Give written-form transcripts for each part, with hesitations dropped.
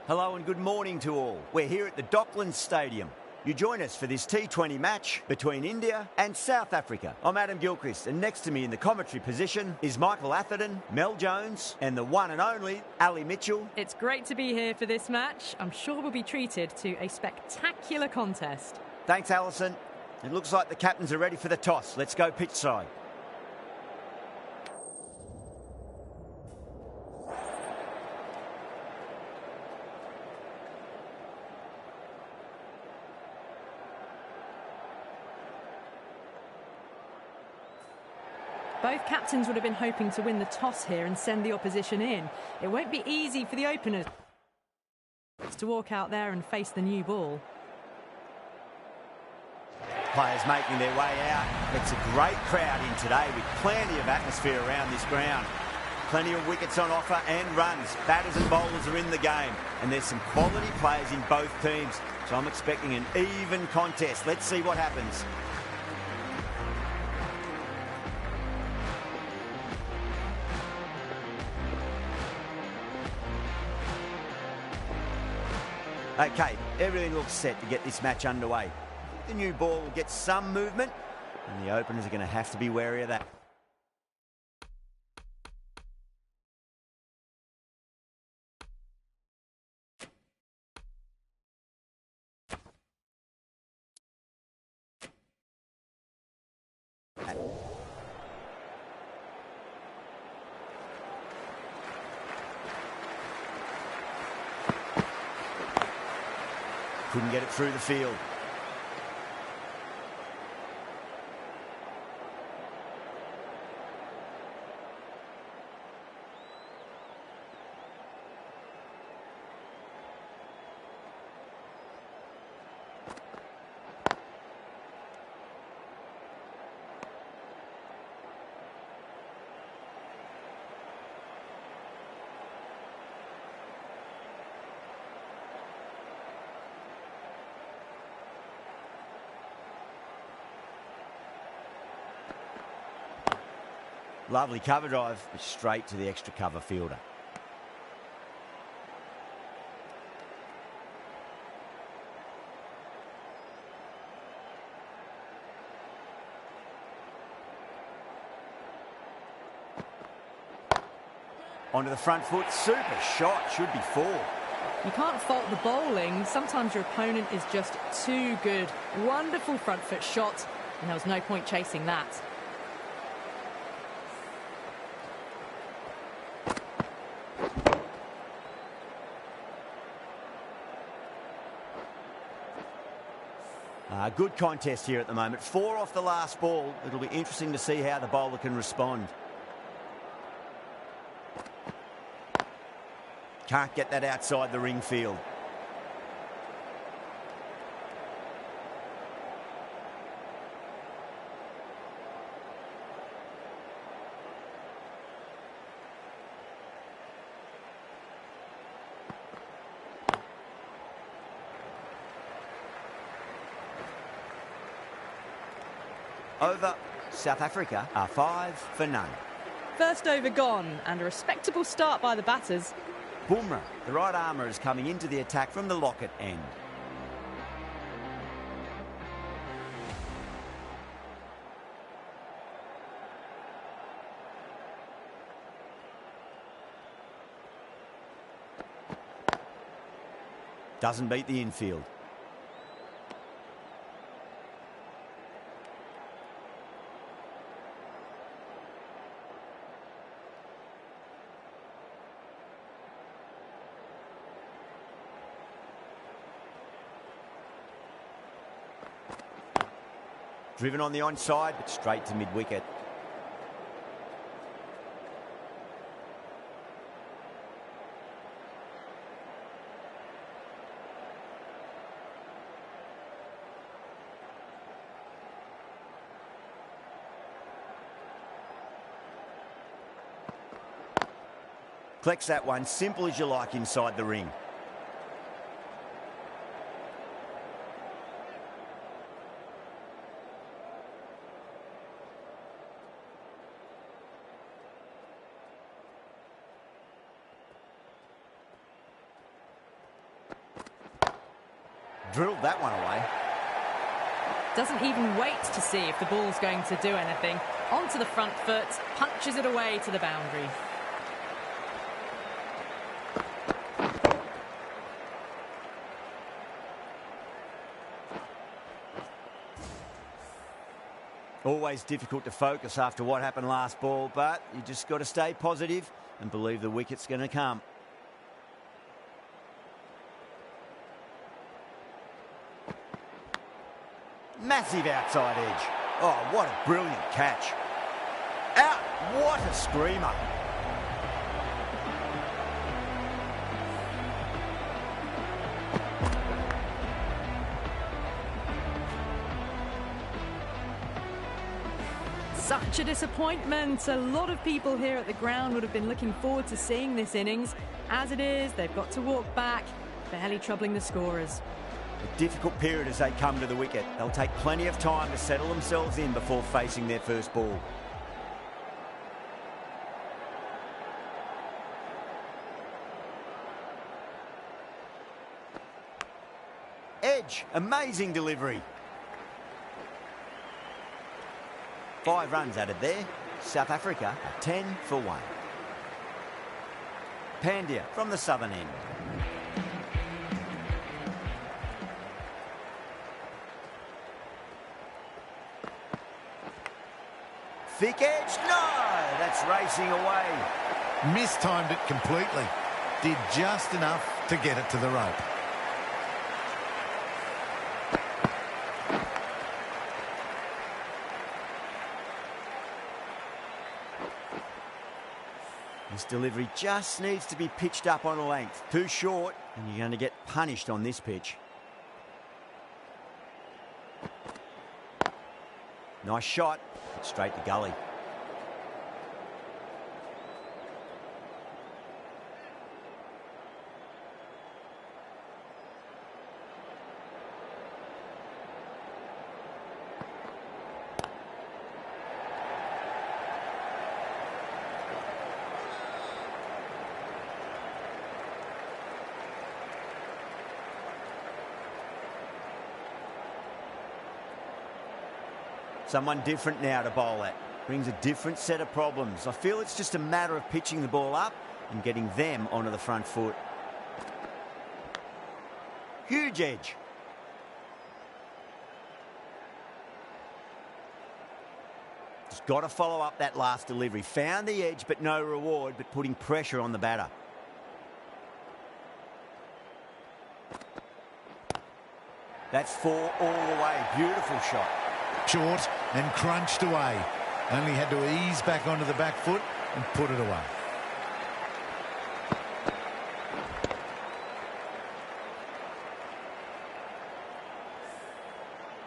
Hello and good morning to all. We're here at the Docklands Stadium. You join us for this T20 match between India and South Africa. I'm Adam Gilchrist, and next to me in the commentary position is Michael Atherton, Mel Jones and the one and only Ali Mitchell. It's great to be here for this match. I'm sure we'll be treated to a spectacular contest. Thanks, Alison. It looks like the captains are ready for the toss. Let's go pitch side. Both captains would have been hoping to win the toss here and send the opposition in. It won't be easy for the openers to walk out there and face the new ball. Players making their way out. It's a great crowd in today with plenty of atmosphere around this ground. Plenty of wickets on offer and runs. Batters and bowlers are in the game. And there's some quality players in both teams. So I'm expecting an even contest. Let's see what happens. Okay, everything looks set to get this match underway. The new ball will get some movement, and the openers are going to have to be wary of that. Couldn't get it through the field. Lovely cover drive, but straight to the extra cover fielder. Onto the front foot, super shot, should be four. You can't fault the bowling. Sometimes your opponent is just too good. Wonderful front foot shot, and there was no point chasing that. Good contest here at the moment. 4 off the last ball. It'll be interesting to see how the bowler can respond. Can't get that outside the ring field. Over, South Africa are 5 for none. First over gone, and a respectable start by the batters. Bumrah, the right armour, is coming into the attack from the locket end. Doesn't beat the infield. Driven on the onside, but straight to mid-wicket. Collects that one, simple as you like, inside the ring. drilled that one away. Doesn't even wait to see if the ball's going to do anything. Onto the front foot, punches it away to the boundary. Always difficult to focus after what happened last ball, but you just got to stay positive and believe the wicket's going to come. Massive outside edge. Oh, what a brilliant catch. Out! What a screamer. Such a disappointment. A lot of people here at the ground would have been looking forward to seeing this innings. As it is, they've got to walk back, barely troubling the scorers. A difficult period as they come to the wicket. They'll take plenty of time to settle themselves in before facing their first ball. Edge, amazing delivery. 5 runs added there. South Africa 10 for 1. Pandya from the southern end. Thick edge, no! That's racing away. Mistimed it completely. Did just enough to get it to the rope. This delivery just needs to be pitched up on a length. Too short, and you're going to get punished on this pitch. Nice shot. Straight to gully. Someone different now to bowl at. Brings a different set of problems. I feel it's just a matter of pitching the ball up and getting them onto the front foot. Huge edge. Just got to follow up that last delivery. Found the edge, but no reward, but putting pressure on the batter. That's 4 all the way. Beautiful shot. Short and crunched away. Only had to ease back onto the back foot and put it away.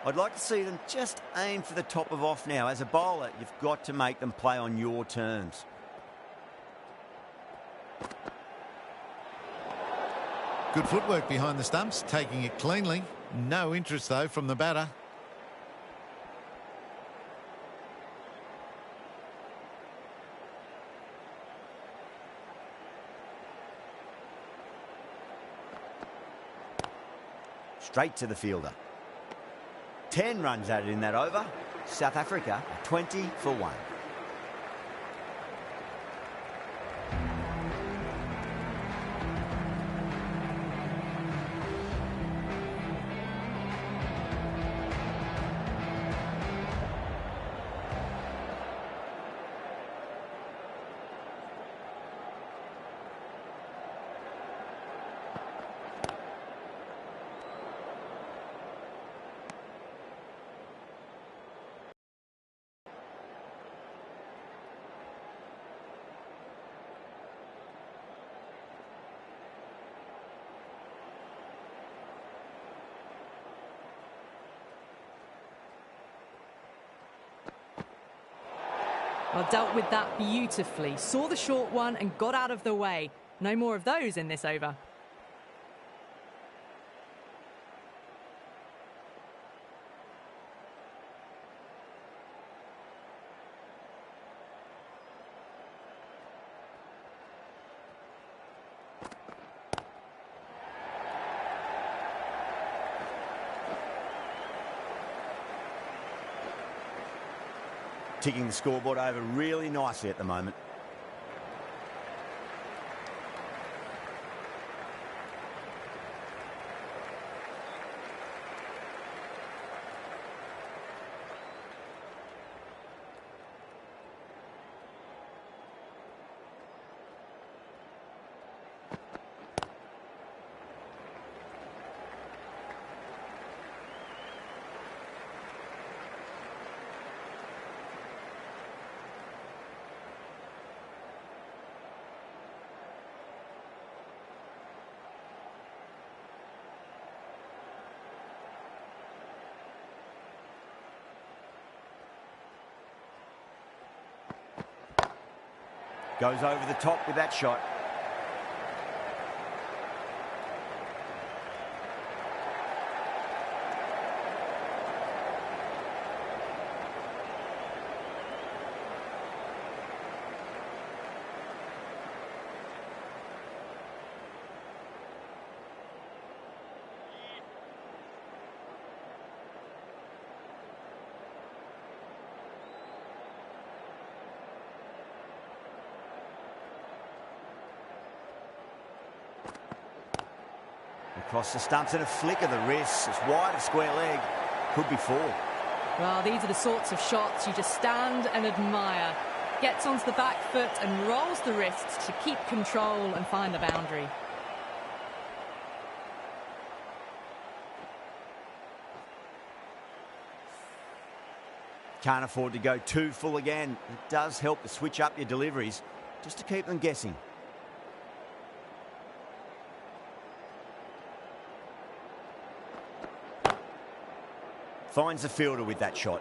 I'd like to see them just aim for the top of off now. As a bowler, you've got to make them play on your terms. Good footwork behind the stumps, taking it cleanly. No interest, though, from the batter. Straight to the fielder. 10 runs added in that over. South Africa 20 for 1. Well, dealt with that beautifully. Saw the short one and got out of the way. No more of those in this over. ticking the scoreboard over really nicely at the moment. Goes over the top with that shot. Across the stumps and a flick of the wrist. It's wide of square leg. Could be 4. Well, these are the sorts of shots you just stand and admire. Gets onto the back foot and rolls the wrists to keep control and find the boundary. Can't afford to go too full again. It does help to switch up your deliveries just to keep them guessing. Finds the fielder with that shot.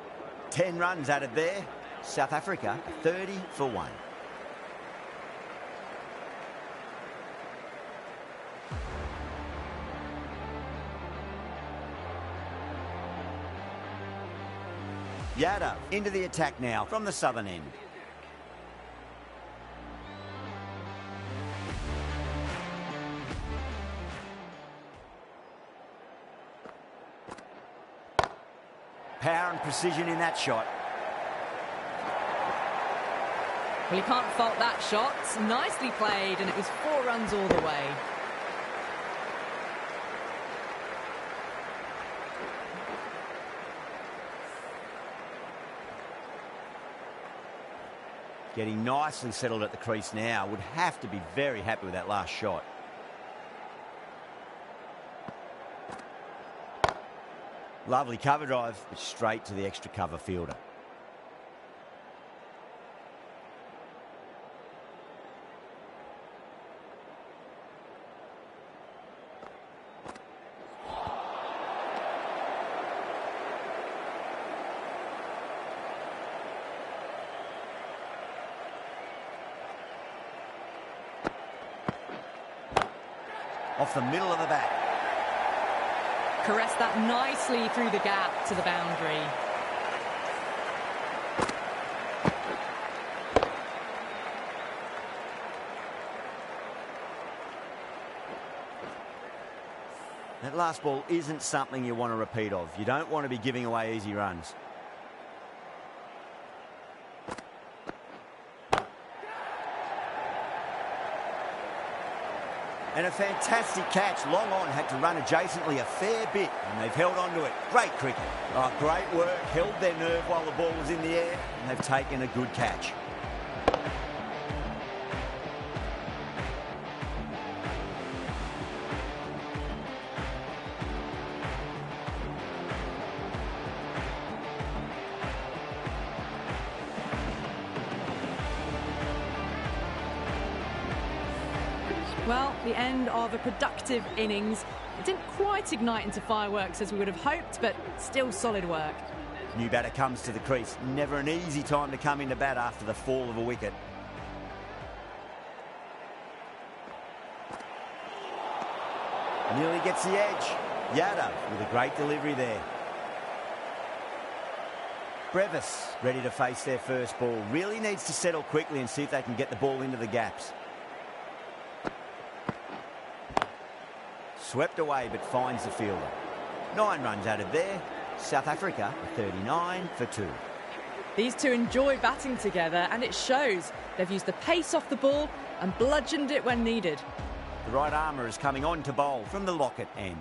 10 runs added there. South Africa 30 for 1. Yada into the attack now from the southern end. Power and precision in that shot. Well, you can't fault that shot. Nicely played, and it was 4 runs all the way. Getting nicely settled at the crease now. Would have to be very happy with that last shot. Lovely cover drive, but straight to the extra cover fielder. Off the middle of the bat. Caressed that nicely through the gap to the boundary. That last ball isn't something you want to repeat of. You don't want to be giving away easy runs. And a fantastic catch. Long on had to run adjacently a fair bit, and they've held on to it. Great cricket. Oh, great work. Held their nerve while the ball was in the air, and they've taken a good catch. Well, the end of a productive innings. It didn't quite ignite into fireworks as we would have hoped, but still solid work. New batter comes to the crease. Never an easy time to come into bat after the fall of a wicket. Nearly gets the edge. Yada with a great delivery there. Brevis ready to face their first ball. Really needs to settle quickly and see if they can get the ball into the gaps. Swept away but finds the fielder. 9 runs added there. South Africa 39 for 2. These two enjoy batting together, and it shows. They've used the pace off the ball and bludgeoned it when needed. The right armour is coming on to bowl from the Lockett end.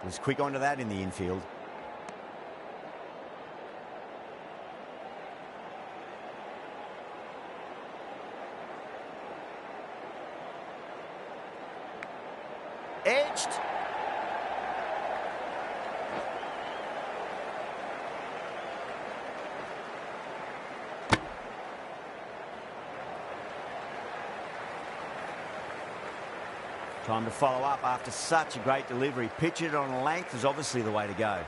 Was quick onto that in the infield. Edged. Time to follow up after such a great delivery. Pitch it on length is obviously the way to go.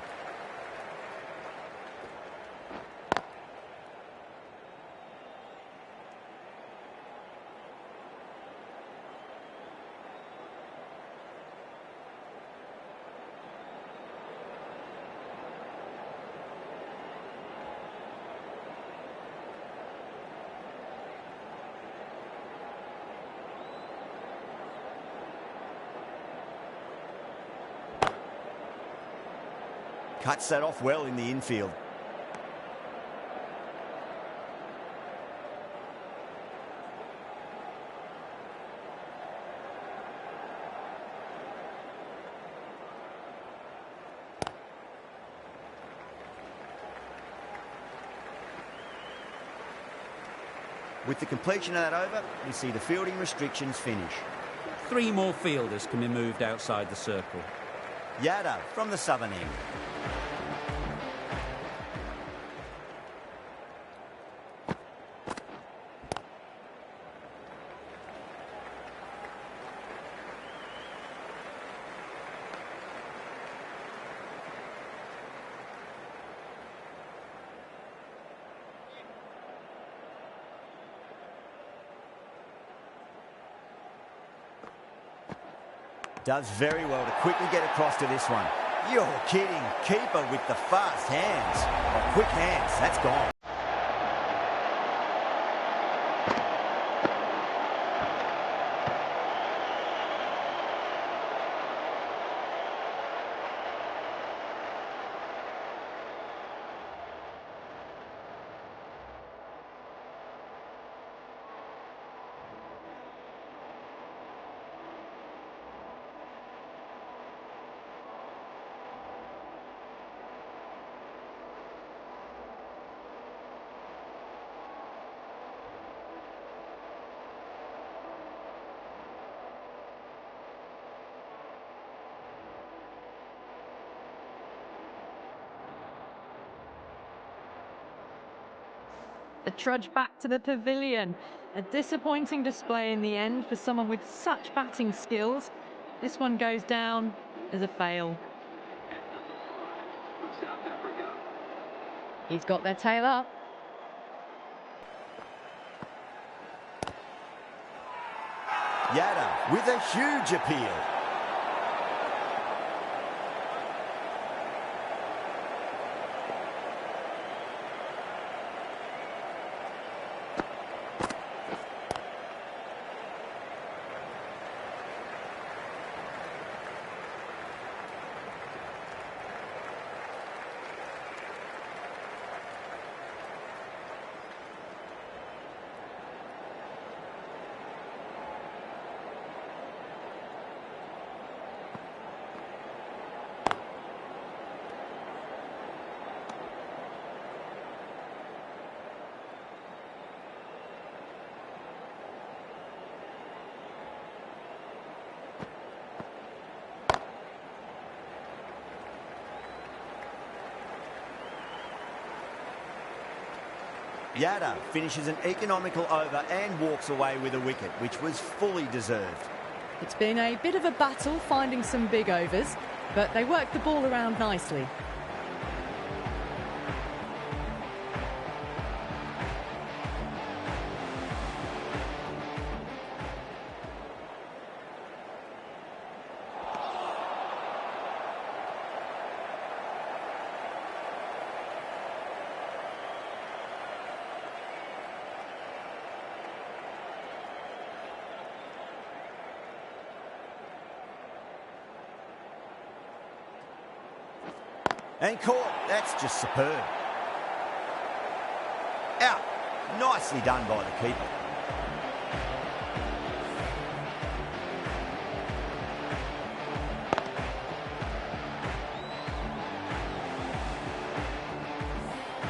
Cuts that off well in the infield. With the completion of that over, we see the fielding restrictions finish. 3 more fielders can be moved outside the circle. Yadav from the southern end. Does very well to quickly get across to this one. You're kidding. Keeper with the fast hands. Oh, quick hands. That's gone. The trudge back to the pavilion. A disappointing display in the end for someone with such batting skills. This one goes down as a fail. South Africa. He's got their tail up. Yadav with a huge appeal. Yadav finishes an economical over and walks away with a wicket, which was fully deserved. It's been a bit of a battle finding some big overs, but they worked the ball around nicely. And caught. That's just superb. Out. Nicely done by the keeper.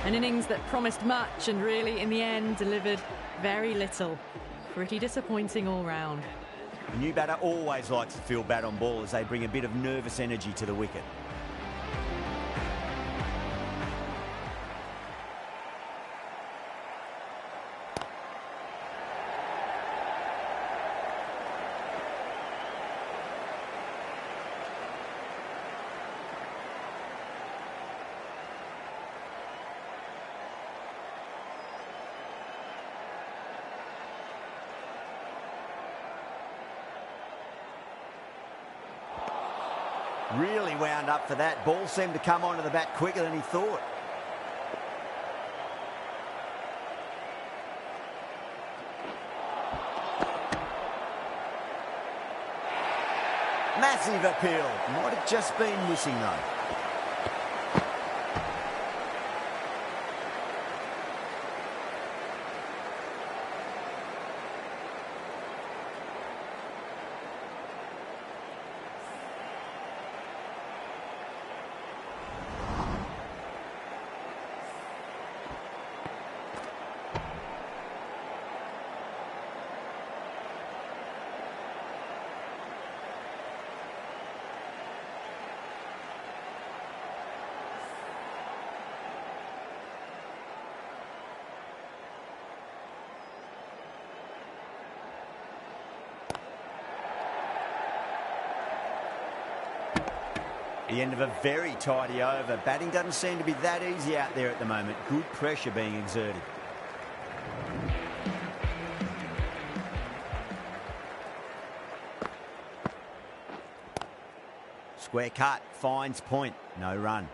An innings that promised much and really, in the end, delivered very little. Pretty disappointing all round. The new batter always likes to feel bat on ball as they bring a bit of nervous energy to the wicket. Really wound up for that. Ball seemed to come onto the bat quicker than he thought. Massive appeal. Might have just been missing though. The end of a very tidy over. Batting doesn't seem to be that easy out there at the moment. Good pressure being exerted. Square cut, finds point, no run.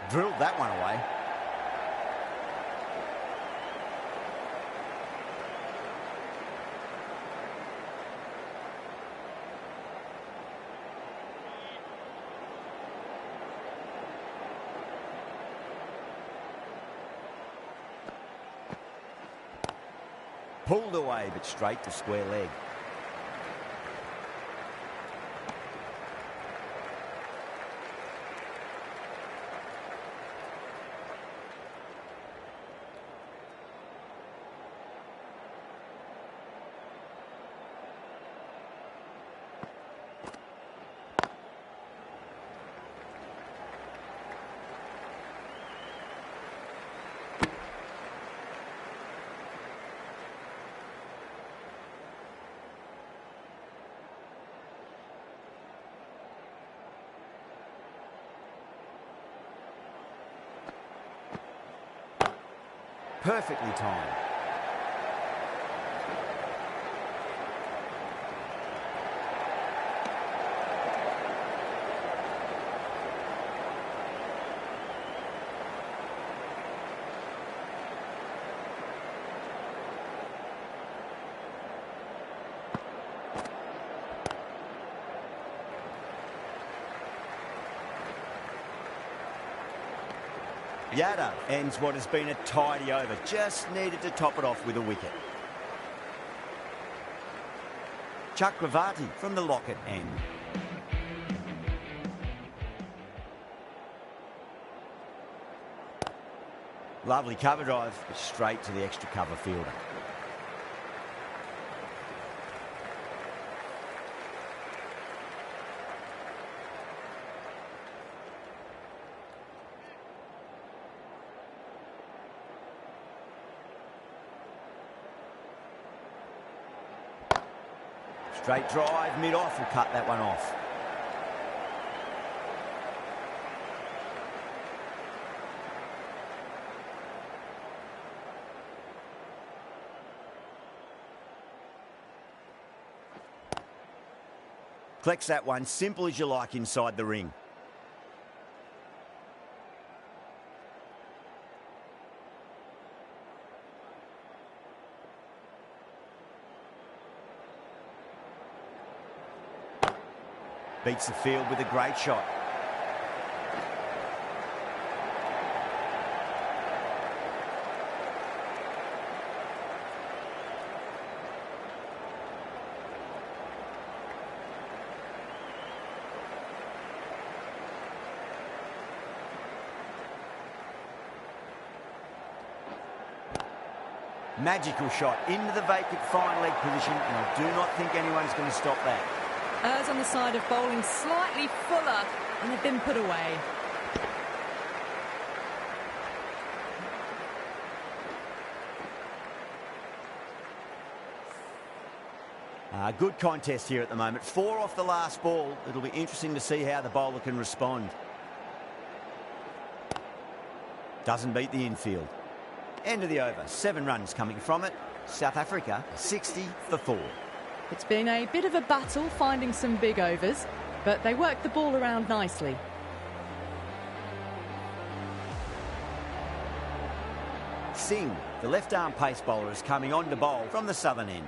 Drilled that one away. Pulled away, but straight to square leg. Perfectly timed. Yada ends what has been a tidy over. Just needed to top it off with a wicket. Chakravarti from the locket end. Lovely cover drive, but straight to the extra cover fielder. Straight drive, mid-off, will cut that one off. Collects that one, simple as you like inside the ring. Beats the field with a great shot. Magical shot into the vacant fine leg position, and I do not think anyone's going to stop that. Errs on the side of bowling slightly fuller, and they've been put away. Good contest here at the moment. 4 off the last ball. It'll be interesting to see how the bowler can respond. Doesn't beat the infield. End of the over. 7 runs coming from it. South Africa 60 for 4. It's been a bit of a battle finding some big overs, but they worked the ball around nicely. Singh, the left-arm pace bowler, is coming on to bowl from the southern end.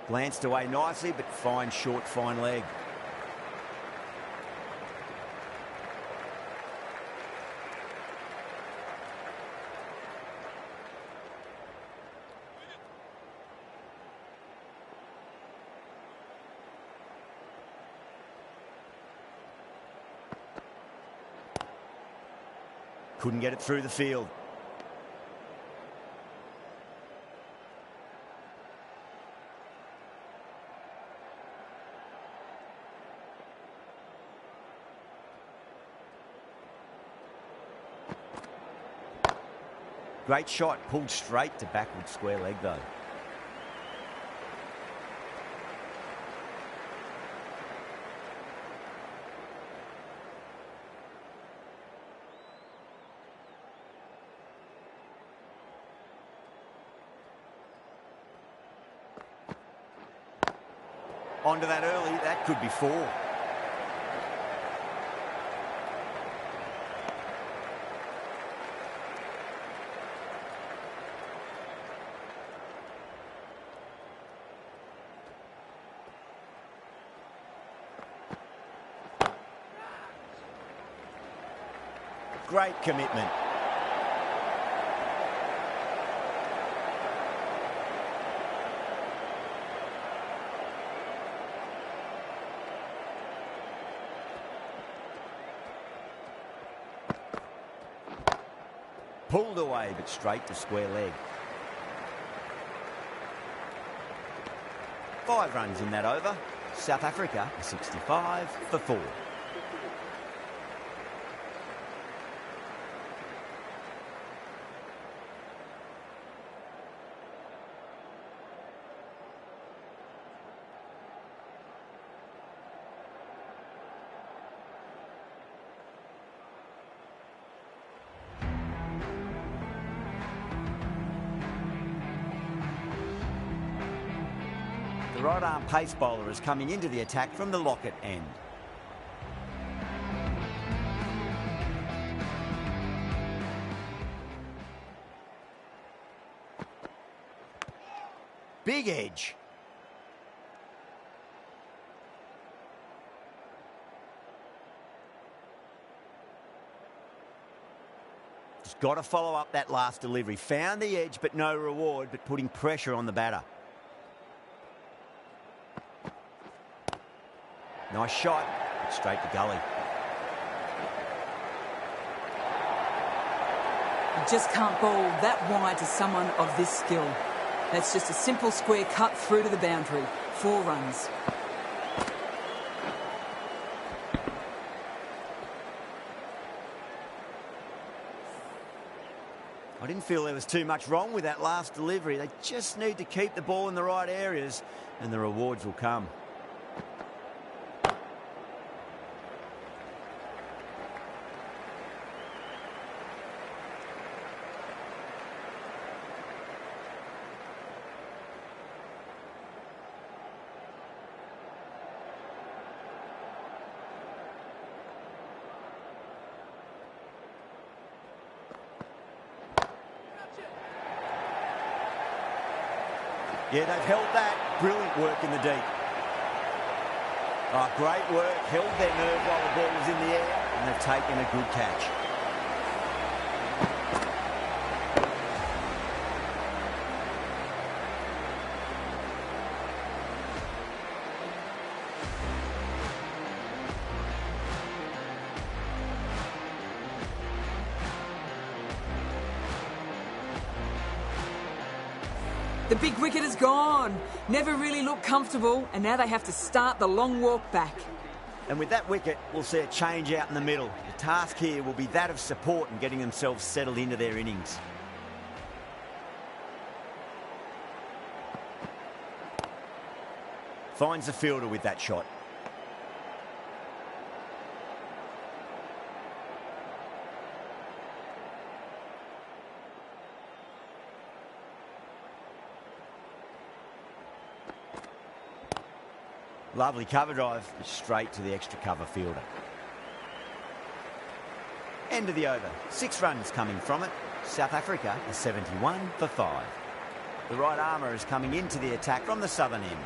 Glanced away nicely, but fine short, fine leg. Couldn't get it through the field. Great shot, pulled straight to backward square leg though. Onto that early, that could be 4. Great commitment. Pulled away, but straight to square leg. 5 runs in that over. South Africa 65 for 4. The right-arm pace bowler is coming into the attack from the locket end. Big edge. Just got to follow up that last delivery. Found the edge, but no reward, but putting pressure on the batter. Nice shot, but straight to gully. You just can't bowl that wide to someone of this skill. That's just a simple square cut through to the boundary. 4 runs. I didn't feel there was too much wrong with that last delivery. They just need to keep the ball in the right areas and the rewards will come. Yeah, they've held that. Brilliant work in the deep. Oh, great work. Held their nerve while the ball was in the air, and they've taken a good catch. The big wicket is gone. Never really looked comfortable, and now they have to start the long walk back. And with that wicket, we'll see a change out in the middle. The task here will be that of support and getting themselves settled into their innings. Finds the fielder with that shot. Lovely cover drive, straight to the extra cover fielder. End of the over. 6 runs coming from it. South Africa are 71 for 5. The right armour is coming into the attack from the southern end.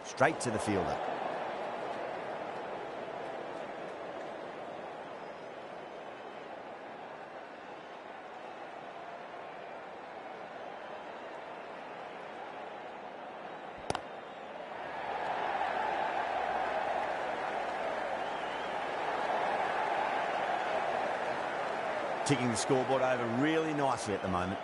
Straight to the fielder. Ticking the scoreboard over really nicely at the moment.